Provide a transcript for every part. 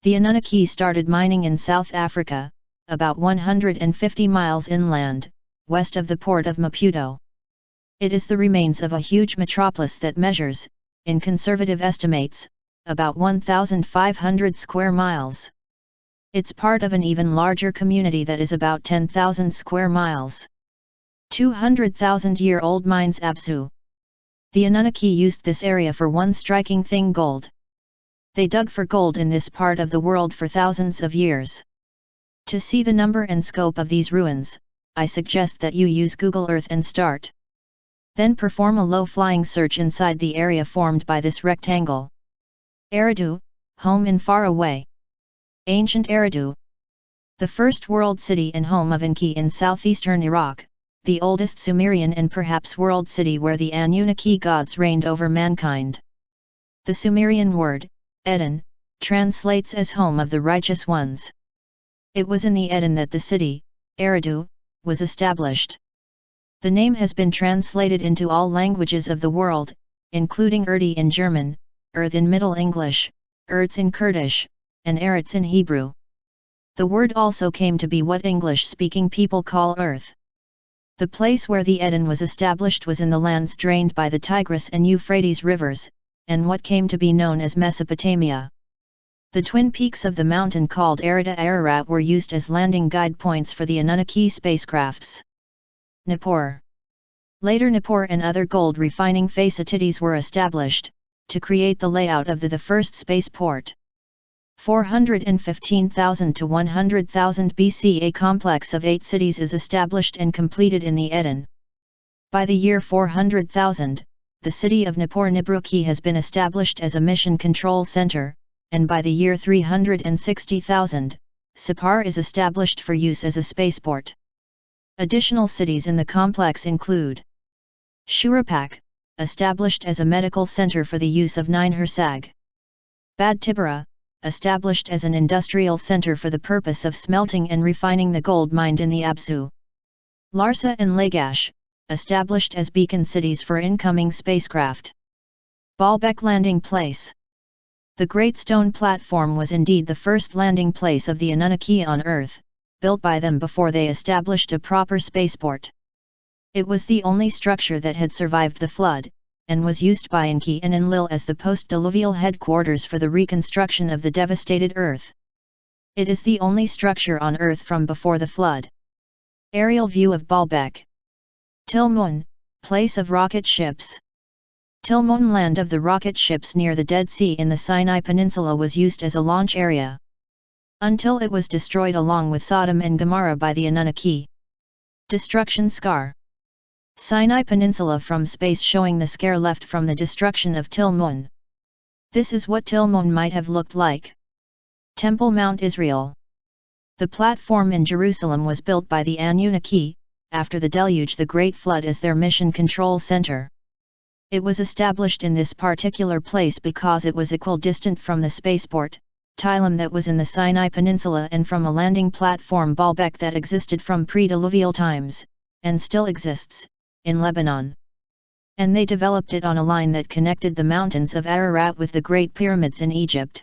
The Anunnaki started mining in South Africa, about 150 miles inland, west of the port of Maputo. It is the remains of a huge metropolis that measures, in conservative estimates, about 1,500 square miles. It's part of an even larger community that is about 10,000 square miles. 200,000-year-old mines Abzu. The Anunnaki used this area for one striking thing: gold. They dug for gold in this part of the world for thousands of years. To see the number and scope of these ruins, I suggest that you use Google Earth and start. Then perform a low-flying search inside the area formed by this rectangle. Eridu, home in far away. Ancient Eridu. The first world city and home of Enki in southeastern Iraq, the oldest Sumerian and perhaps world city where the Anunnaki gods reigned over mankind. The Sumerian word, Eden, translates as home of the righteous ones. It was in the Eden that the city, Eridu, was established. The name has been translated into all languages of the world, including Urdu in German, Earth in Middle English, Erz in Kurdish, and Eretz in Hebrew. The word also came to be what English-speaking people call Earth. The place where the Eden was established was in the lands drained by the Tigris and Euphrates rivers, and what came to be known as Mesopotamia. The twin peaks of the mountain called Eridu Ararat were used as landing guide points for the Anunnaki spacecrafts. Nippur. Later Nippur and other gold refining facilities were established, to create the layout of the first spaceport. 415,000 to 100,000 BC a complex of 8 cities is established and completed in the Eden. By the year 400,000, the city of Nippur Nibruki has been established as a mission control center, and by the year 360,000, Sippar is established for use as a spaceport. Additional cities in the complex include Shurapak, established as a medical center for the use of 9 Hersag. Bad Tibara, established as an industrial center for the purpose of smelting and refining the gold mined in the Abzu. Larsa and Lagash, established as beacon cities for incoming spacecraft. Baalbek landing place. The Great Stone Platform was indeed the first landing place of the Anunnaki on Earth, built by them before they established a proper spaceport. It was the only structure that had survived the flood, and was used by Enki and Enlil as the post-diluvial headquarters for the reconstruction of the devastated Earth. It is the only structure on Earth from before the flood. Aerial view of Baalbek. Tilmun, place of rocket ships. Tilmun, land of the rocket ships near the Dead Sea in the Sinai Peninsula, was used as a launch area, until it was destroyed along with Sodom and Gomorrah by the Anunnaki. Destruction scar. Sinai Peninsula from space, showing the scar left from the destruction of Tilmun. This is what Tilmun might have looked like. Temple Mount Israel. The platform in Jerusalem was built by the Anunnaki, after the deluge, the Great Flood, as their mission control center. It was established in this particular place because it was equidistant from the spaceport, Tylam, that was in the Sinai Peninsula, and from a landing platform, Baalbek, that existed from pre-diluvial times, and still exists, in Lebanon. And they developed it on a line that connected the mountains of Ararat with the Great Pyramids in Egypt.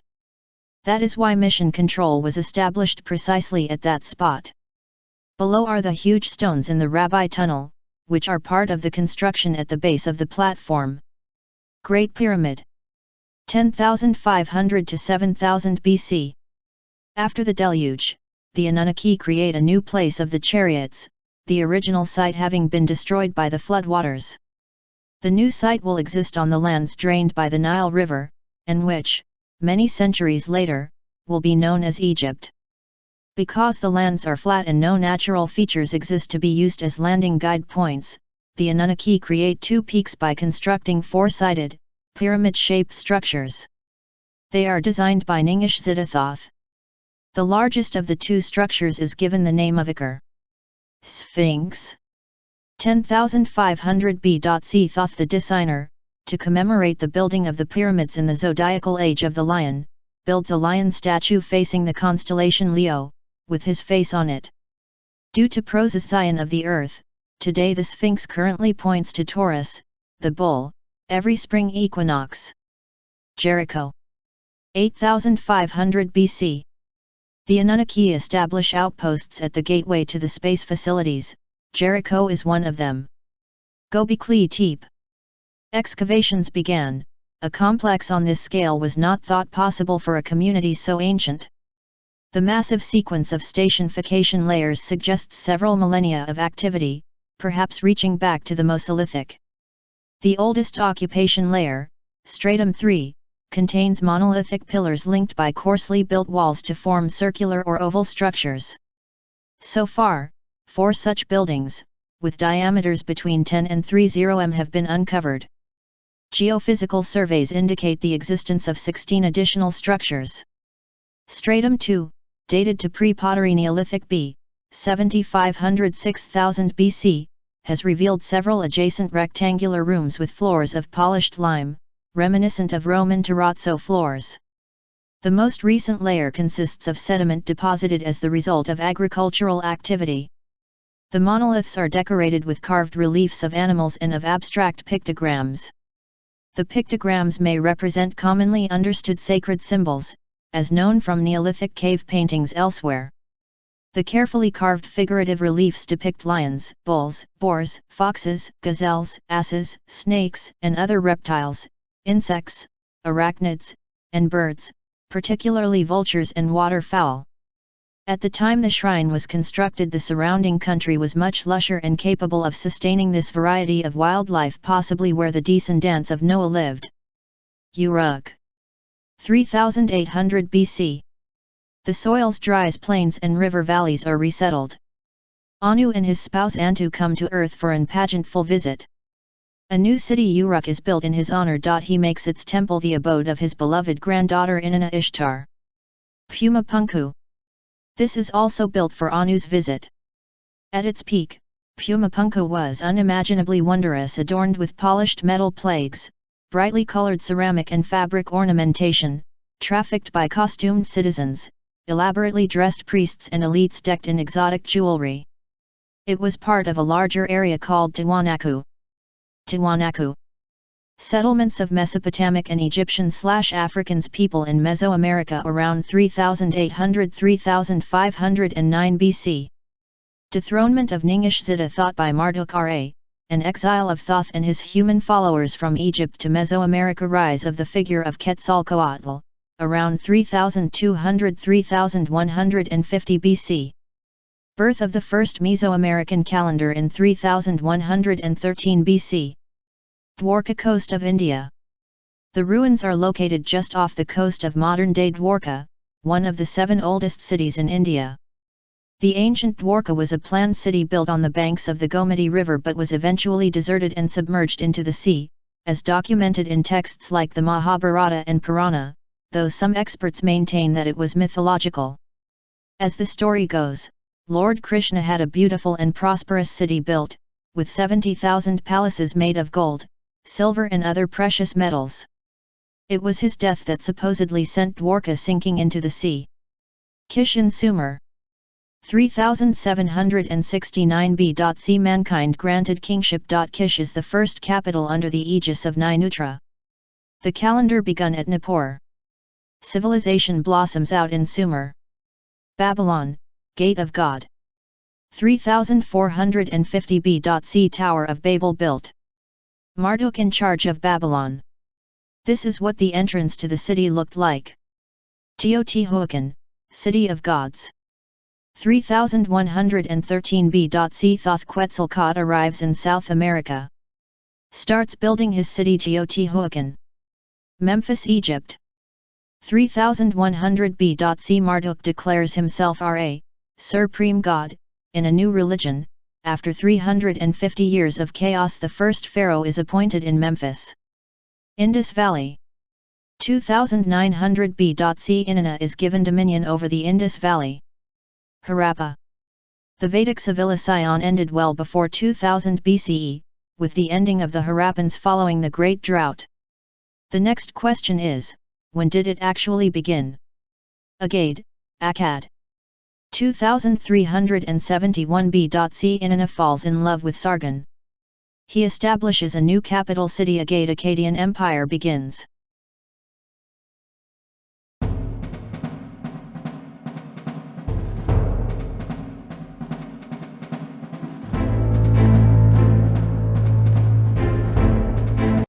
That is why mission control was established precisely at that spot. Below are the huge stones in the Rabbi Tunnel, which are part of the construction at the base of the platform. Great Pyramid. 10,500 to 7,000 BC. After the deluge, the Anunnaki create a new place of the chariots, the original site having been destroyed by the floodwaters. The new site will exist on the lands drained by the Nile River, and which, many centuries later, will be known as Egypt. Because the lands are flat and no natural features exist to be used as landing guide points, the Anunnaki create 2 peaks by constructing 4-sided, pyramid-shaped structures. They are designed by Ningish Zidathoth. The largest of the 2 structures is given the name of Ikar. Sphinx. 10,500 B.C. Thoth, the designer, to commemorate the building of the pyramids in the zodiacal age of the lion, builds a lion statue facing the constellation Leo, with his face on it. Due to precession of the Earth, today the Sphinx currently points to Taurus, the bull, every spring equinox. Jericho. 8500 BC. The Anunnaki establish outposts at the gateway to the space facilities. Jericho is one of them. Göbekli Tepe. Excavations began. A complex on this scale was not thought possible for a community so ancient. The massive sequence of stationification layers suggests several millennia of activity, perhaps reaching back to the Mesolithic. The oldest occupation layer, Stratum 3, contains monolithic pillars linked by coarsely built walls to form circular or oval structures. So far, 4 such buildings, with diameters between 10 and 30 m have been uncovered. Geophysical surveys indicate the existence of 16 additional structures. Stratum 2, dated to pre-Pottery Neolithic B, 7500–6000 BC, has revealed several adjacent rectangular rooms with floors of polished lime, reminiscent of Roman terrazzo floors. The most recent layer consists of sediment deposited as the result of agricultural activity. The monoliths are decorated with carved reliefs of animals and of abstract pictograms. The pictograms may represent commonly understood sacred symbols, as known from Neolithic cave paintings elsewhere. The carefully carved figurative reliefs depict lions, bulls, boars, foxes, gazelles, asses, snakes, and other reptiles, insects, arachnids, and birds, particularly vultures and waterfowl. At the time the shrine was constructed, the surrounding country was much lusher and capable of sustaining this variety of wildlife, possibly where the descendants of Noah lived. Uruk. 3800 BC. The soils, dries, plains and river valleys are resettled. Anu and his spouse Antu come to earth for an pageantful visit. A new city Uruk is built in his honor. He makes its temple the abode of his beloved granddaughter Inanna Ishtar. Puma Punku. This is also built for Anu's visit. At its peak, Puma Punku was unimaginably wondrous, adorned with polished metal plaques, brightly colored ceramic and fabric ornamentation, trafficked by costumed citizens, elaborately dressed priests and elites decked in exotic jewelry. It was part of a larger area called Tiwanaku. Settlements of Mesopotamic and Egyptian/Africans people in Mesoamerica around 3800–3509 BC. Dethronement of Ningishzida thought by Marduk-Ra, an exile of Thoth and his human followers from Egypt to Mesoamerica. Rise of the figure of Quetzalcoatl, around 3200–3150 BC. Birth of the first Mesoamerican calendar in 3113 BC. Dwarka, coast of India. The ruins are located just off the coast of modern-day Dwarka, one of the 7 oldest cities in India. The ancient Dwarka was a planned city built on the banks of the Gomati River but was eventually deserted and submerged into the sea, as documented in texts like the Mahabharata and Purana, though some experts maintain that it was mythological. As the story goes, Lord Krishna had a beautiful and prosperous city built, with 70,000 palaces made of gold, silver and other precious metals. It was his death that supposedly sent Dwarka sinking into the sea. Kish in Sumer. 3769 BC. Mankind granted kingship. Kish is the first capital under the aegis of Ninutra. The calendar begun at Nippur. Civilization blossoms out in Sumer. Babylon, Gate of God. 3450 BC. Tower of Babel built. Marduk in charge of Babylon. This is what the entrance to the city looked like. Teotihuacan, City of Gods. 3113 BC. Thoth Quetzalcoatl arrives in South America. Starts building his city Teotihuacan. Memphis, Egypt. 3100 BC. Marduk declares himself Ra, Supreme God, in a new religion. After 350 years of chaos, the first pharaoh is appointed in Memphis. Indus Valley. 2900 BC. Inanna is given dominion over the Indus Valley. Harappa. The Vedic civilization ended well before 2000 BCE, with the ending of the Harappans following the Great Drought. The next question is, when did it actually begin? Agade, Akkad. 2371 BC. Inanna falls in love with Sargon. He establishes a new capital city. Agade Akkadian Empire begins.